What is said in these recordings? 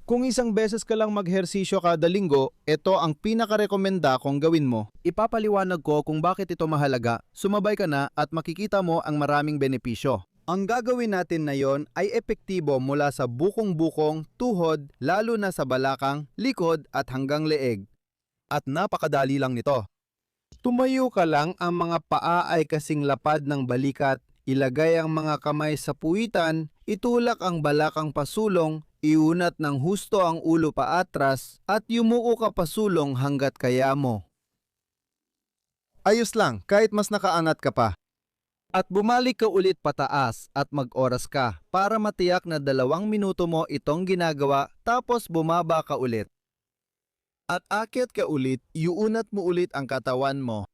Kung isang beses ka lang maghersisyo kada linggo, ito ang pinakarekomenda kong gawin mo. Ipapaliwanag ko kung bakit ito mahalaga, sumabay ka na at makikita mo ang maraming benepisyo. Ang gagawin natin na yon ay epektibo mula sa bukong-bukong, tuhod, lalo na sa balakang, likod at hanggang leeg. At napakadali lang nito. Tumayo ka lang, ang mga paa ay kasing lapad ng balikat, ilagay ang mga kamay sa puwitan, itulak ang balakang pasulong, iunat ng husto ang ulo paatras at yumuko ka pasulong hanggat kaya mo. Ayos lang, kahit mas nakaangat ka pa. At bumalik ka ulit pataas at mag-oras ka para matiyak na 2 minuto mo itong ginagawa, tapos bumaba ka ulit. At akyat ka ulit, iunat mo ulit ang katawan mo.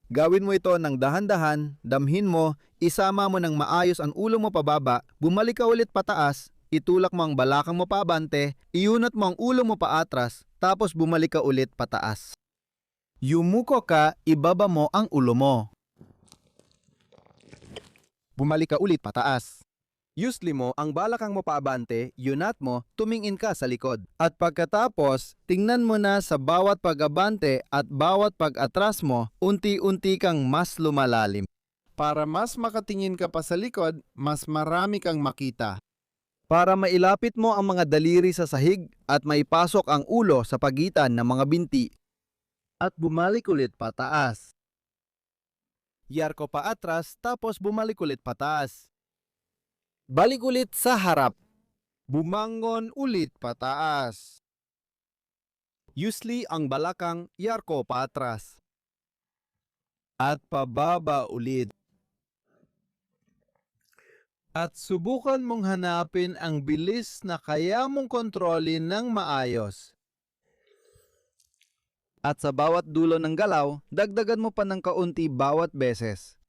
Gawin mo ito ng dahan-dahan, damhin mo, isama mo ng maayos ang ulo mo pababa, bumalik ka ulit pataas, itulak mo ang balakang mo paabante, iunat mo ang ulo mo paatras, tapos bumalik ka ulit pataas. Yumuko ka, ibaba mo ang ulo mo. Bumalik ka ulit pataas. Usli mo ang balakang mo paabante, yunat mo, tumingin ka sa likod. At pagkatapos, tingnan mo na sa bawat pag-abante at bawat pag-atras mo, unti-unti kang mas lumalalim. Para mas makatingin ka pa sa likod, mas marami kang makita. Para mailapit mo ang mga daliri sa sahig at maipasok ang ulo sa pagitan ng mga binti. At bumalik ulit pataas. Yarko pa atras, tapos bumalik ulit pataas. Balik ulit sa harap. Bumangon ulit pataas. Usli ang balakang, yarko pa atras. At pababa ulit. At subukan mong hanapin ang bilis na kaya mong kontrolin ng maayos. At sa bawat dulo ng galaw, dagdagan mo pa ng kaunti bawat beses.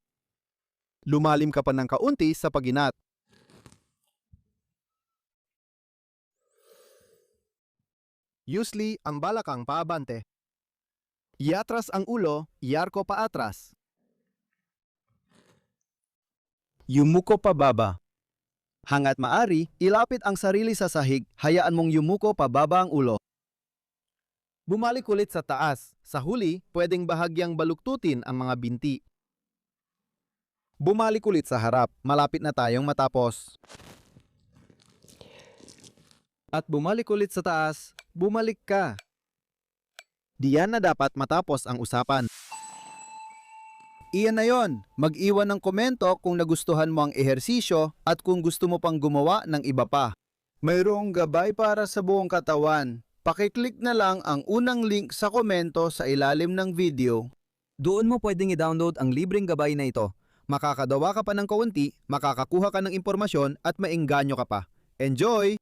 Lumalim ka pa ng kaunti sa paginat. Usli ang balakang paabante. Iatras ang ulo, yarko paatras. Yumuko pababa. Hangat maari, ilapit ang sarili sa sahig, hayaan mong yumuko pababa ang ulo. Bumalik ulit sa taas. Sa huli, pwedeng bahagyang baluktutin ang mga binti. Bumalik ulit sa harap. Malapit na tayong matapos. At bumalik ulit sa taas, bumalik ka. Diyan na dapat matapos ang usapan. Iyan na yon. Mag-iwan ng komento kung nagustuhan mo ang ehersisyo at kung gusto mo pang gumawa ng iba pa. Mayroong gabay para sa buong katawan. Pakiclick na lang ang unang link sa komento sa ilalim ng video. Doon mo pwedeng i-download ang libreng gabay na ito. Makakadawa ka pa ng kaunti, makakakuha ka ng impormasyon at maengganyo ka pa. Enjoy!